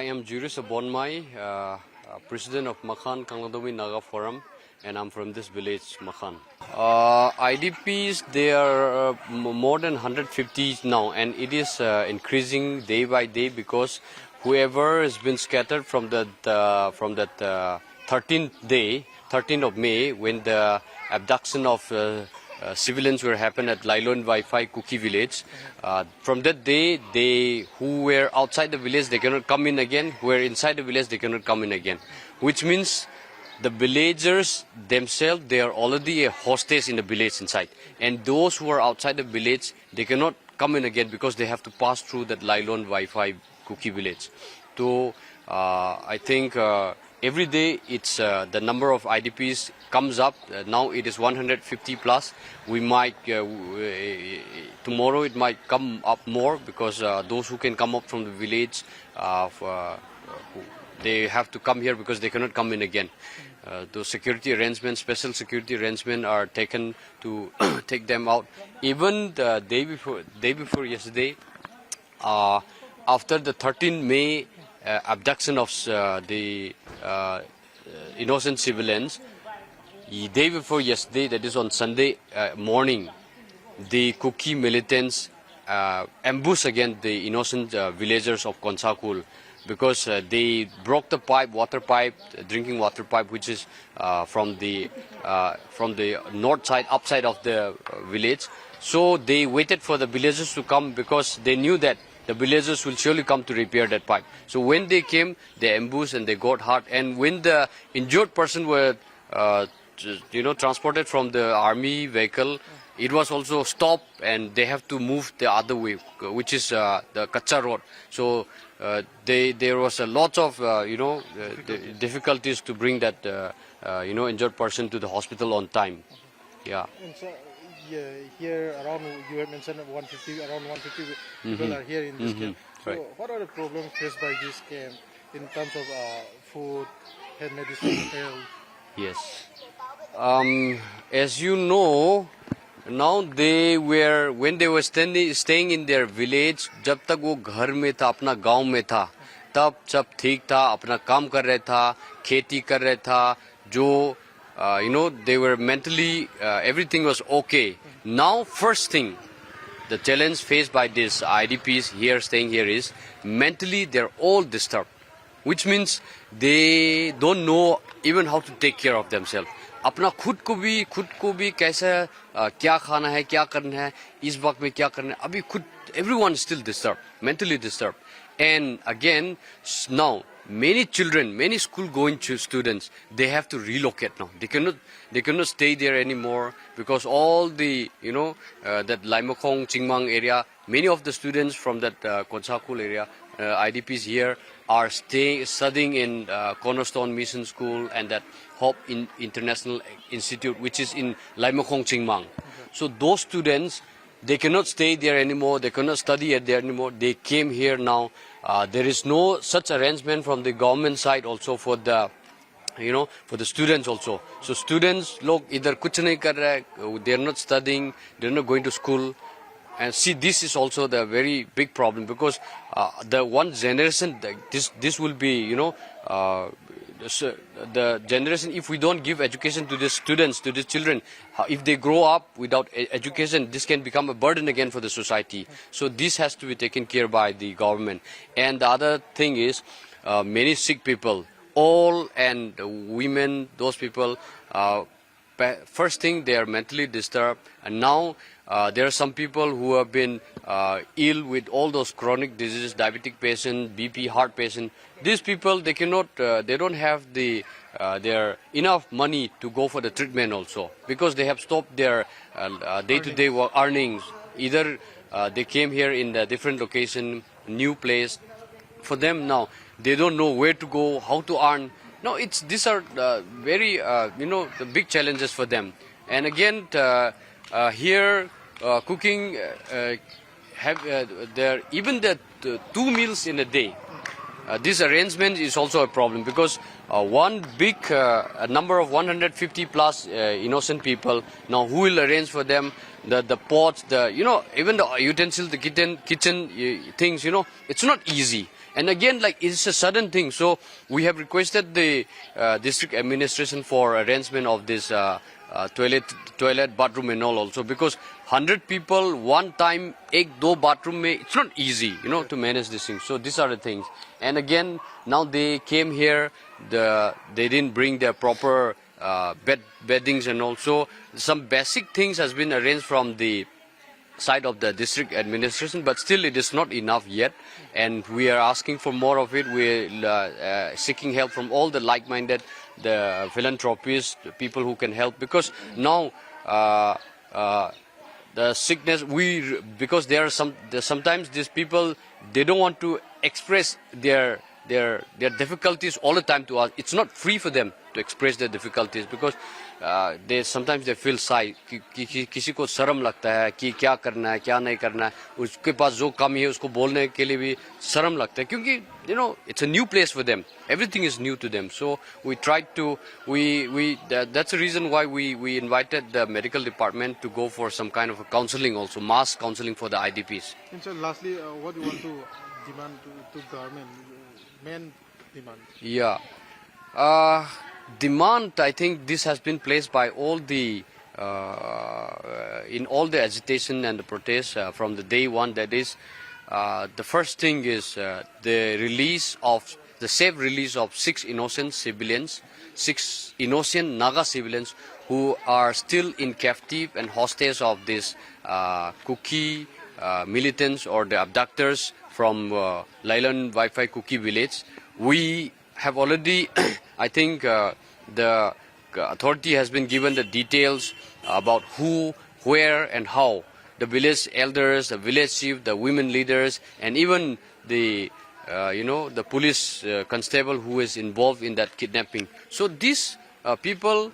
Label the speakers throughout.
Speaker 1: am Juris Abonmai, president of Makhan Kangladomi Naga Forum, and I'm from this village, Makhan. IDPs, they are more than 150 now, and it is increasing day by day because whoever has been scattered from that 13th of May, when the abduction of civilians were happened at Lailon Wi-Fi Kuki village. From that day, they who were outside the village, they cannot come in again. Who were inside the village, they cannot come in again. Which means the villagers themselves, they are already a hostage in the village inside. And those who are outside the village, they cannot come in again because they have to pass through that Lailon Wi-Fi Kuki village. So I think every day it's the number of IDPs comes up. Now it is 150 plus. We might tomorrow it might come up more because those who can come up from the village, they have to come here because they cannot come in again. Those security arrangements, special security arrangements are taken to take them out. Even the day before yesterday, after the 13th May abduction of the innocent civilians, the day before yesterday, that is on Sunday morning, the Kuki militants ambushed against the innocent villagers of Konsakul because they broke the pipe, water pipe, drinking water pipe, which is from the north side, upside of the village. So they waited for the villagers to come because they knew that the villagers will surely come to repair that pipe. So when they came, they ambushed and they got hurt. And when the injured person were, transported from the army vehicle, it was also stopped and they have to move the other way, which is the Kacha road. So there was a lot of, difficulties to bring that, injured person to the hospital on time. Yeah.
Speaker 2: Here around, you have mentioned around 150 people are here in this camp. So
Speaker 1: right.
Speaker 2: What are the problems faced by this camp in terms of food, health medicine, health?
Speaker 1: Yes. As you know, now when they were staying in their village, जब तक वो घर में था, अपना गांव में था, तब सब ठीक था, अपना काम कर रहा था, खेती कर रहा था, जो they were mentally, everything was okay. Now, first thing, the challenge faced by these IDPs here, staying here is, mentally they're all disturbed. Which means they don't know even how to take care of themselves. अपना खुद को भी कैसा क्या खाना है, क्या करना है, इस वक्त में क्या करना है, अभी खुद, everyone is still disturbed, mentally disturbed. And again, now, many children, many school-going students, they have to relocate now. They cannot stay there anymore because all the, that Laimokong, Chingmang area, many of the students from that Konsakul area, IDPs here, are studying in Cornerstone Mission School and that Hope International Institute, which is in Laimokong, Chingmang. So those students, they cannot stay there anymore. They cannot study there anymore. They came here now. There is no such arrangement from the government side also for the, for the students also. So students, look, either kuch nahi kar rahe, they are not studying, they are not going to school. And see, this is also the very big problem because the one generation, this will be, the generation, if we don't give education to the students, to the children, if they grow up without education, this can become a burden again for the society. So this has to be taken care by the government. And the other thing is, many sick people, all and women, those people, first thing, they are mentally disturbed. And now there are some people who have been ill with all those chronic diseases, diabetic patient, BP, heart patient. These people, they cannot, they don't have their enough money to go for the treatment also because they have stopped their day-to-day earnings. Either they came here in a different location, new place. For them now, they don't know where to go, how to earn. No, these are very, the big challenges for them. And again, here, cooking, even the 2 meals in a day. This arrangement is also a problem because one big number of 150 plus innocent people, now who will arrange for them the pots, even the utensils, the kitchen things, it's not easy. And again, like it's a sudden thing. So we have requested the district administration for arrangement of this toilet, bathroom and all also, because 100 people one time, ek do bathroom mein, it's not easy, to manage this thing. So these are the things. And again, now they came here, they didn't bring their proper beddings, and also some basic things has been arranged from the side of the district administration, but still it is not enough yet, and we are asking for more of it. We are seeking help from all the like-minded, the philanthropists, the people who can help, because now the sickness, because there are sometimes these people, they don't want to express their difficulties all the time to us. It's not free for them to express their difficulties, because sometimes they feel shy, किसी को शर्म लगता है कि क्या करना है क्या नहीं करना है, उसके पास जो कमी है उसको बोलने के लिए भी शर्म लगता है, क्योंकि it's a new place for them, everything is new to them. So we tried to that's the reason why we invited the medical department to go for some kind of a counseling, also mass counseling for the IDPs.
Speaker 2: And so lastly, what do you want to demand to government, main demand?
Speaker 1: Yeah. Demand, I think this has been placed by all the in all the agitation and the protests from the day one. That is, the first thing is the safe release of 6 innocent civilians, 6 innocent Naga civilians who are still in captive and hostage of this Kuki militants or the abductors from Lailan Wi-Fi Kuki village. We have already, I think the authority has been given the details about who, where and how. The village elders, the village chief, the women leaders, and even the the police constable who is involved in that kidnapping. So these people,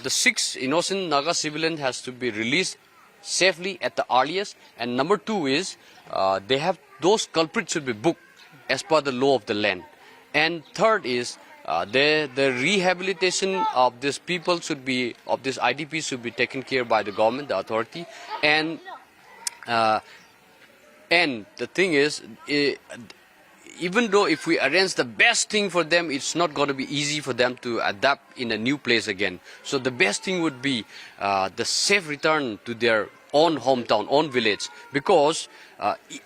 Speaker 1: the 6 innocent Naga civilians has to be released safely at the earliest. And number 2 is those culprits should be booked as per the law of the land. And third is the rehabilitation of these people of these IDPs should be taken care by the government, the authority. And the thing is, even though if we arrange the best thing for them, it's not going to be easy for them to adapt in a new place again. So the best thing would be the safe return to their own hometown, own village, because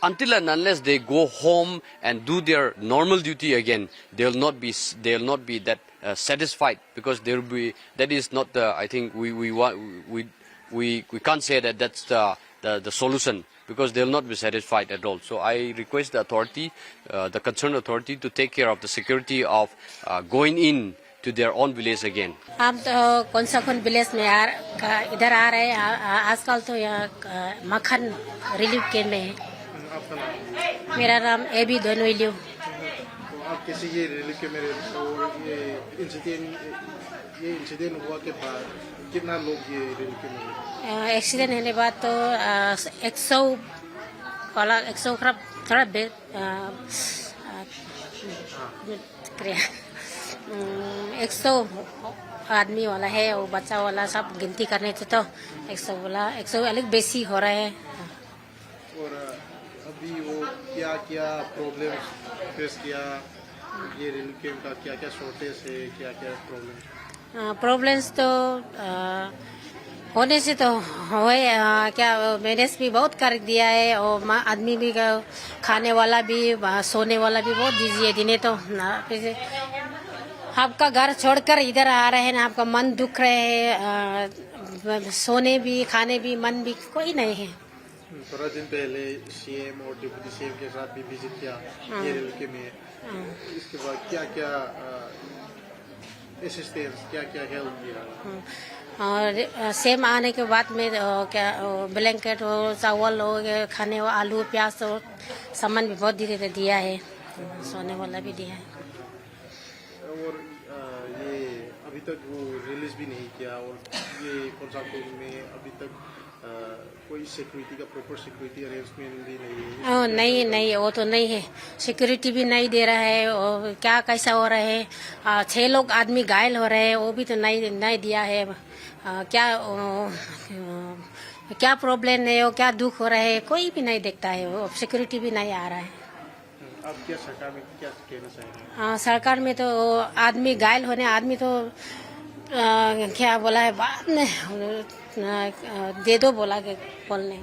Speaker 1: until and unless they go home and do their normal duty again, they'll not be that satisfied, because that is not the, I think we can't say that that's the solution, because they'll not be satisfied at all. So I request the authority, the concerned authority, to take care of the security of going in to their own village again.
Speaker 3: हम तो कौन सा village में इधर आ रहे हैं आजकल तो यहाँ मक्खन रिलीफ कैंप में है।
Speaker 2: आपका नाम?
Speaker 3: मेरा नाम एबी धनोइलियो।
Speaker 2: तो आप कैसे ये रिलीफ कैंप में रहते हो? ये इंसिडेंट हुआ के बाद कितना लोग ये रिलीफ कैंप में रहते?
Speaker 3: एक्सीडेंट होने बाद तो 100 थोड़ा 100 आदमी वाला है और बच्चा वाला सब गिनती करने थे तो 100 वाला 100 अलग बेसी हो रहा है।
Speaker 2: और अभी वो क्या प्रॉब्लम फेस किया ये रिलीफ कैंप का, क्या शॉर्टेज है, क्या
Speaker 3: प्रॉब्लम्स तो होने से तो हुए क्या मैनेज भी बहुत कर दिया है और आदमी भी खाने वाला भी सोने वाला भी बहुत दीजिए दिने तो आपका घर छोड़कर इधर आ रहे हैं, आपका मन दुख रहे है, सोने भी खाने भी मन भी कोई नहीं है।
Speaker 2: थोड़ा दिन पहले सीएम और डिप्टी सीएम के साथ भी विजिट किया ये रिलीफ में, इसके बाद क्या असिस्टेंस क्या हेल्प किया?
Speaker 3: और सेम आने के बाद में क्या ब्लैंकेट हो, चावल हो, खाने हो, आलू प्याज हो, सामान भी बहुत धीरे दिया है, सोने वाला भी दिया है।
Speaker 2: और ये अभी तक वो रिलीज भी नहीं किया, और ये कोंसाकोन में अभी तक कोई सिक्योरिटी का प्रॉपर सिक्योरिटी अरेंजमेंट भी नहीं है।
Speaker 3: नहीं वो तो नहीं है, सिक्योरिटी भी नहीं दे रहा है। और क्या कैसा हो रहा है, 6 लोग आदमी घायल हो रहे हैं, वो भी तो नहीं दिया है। क्या प्रॉब्लम है, वो क्या दुख हो रहा है, कोई भी नहीं देखता है, वो सिक्योरिटी भी नहीं आ रहा है।
Speaker 2: आप क्या सरकार में क्या कहना चाहेंगे?
Speaker 3: सरकार में तो आदमी घायल होने आदमी तो क्या बोला है बाद में दे दो बोला के बोलने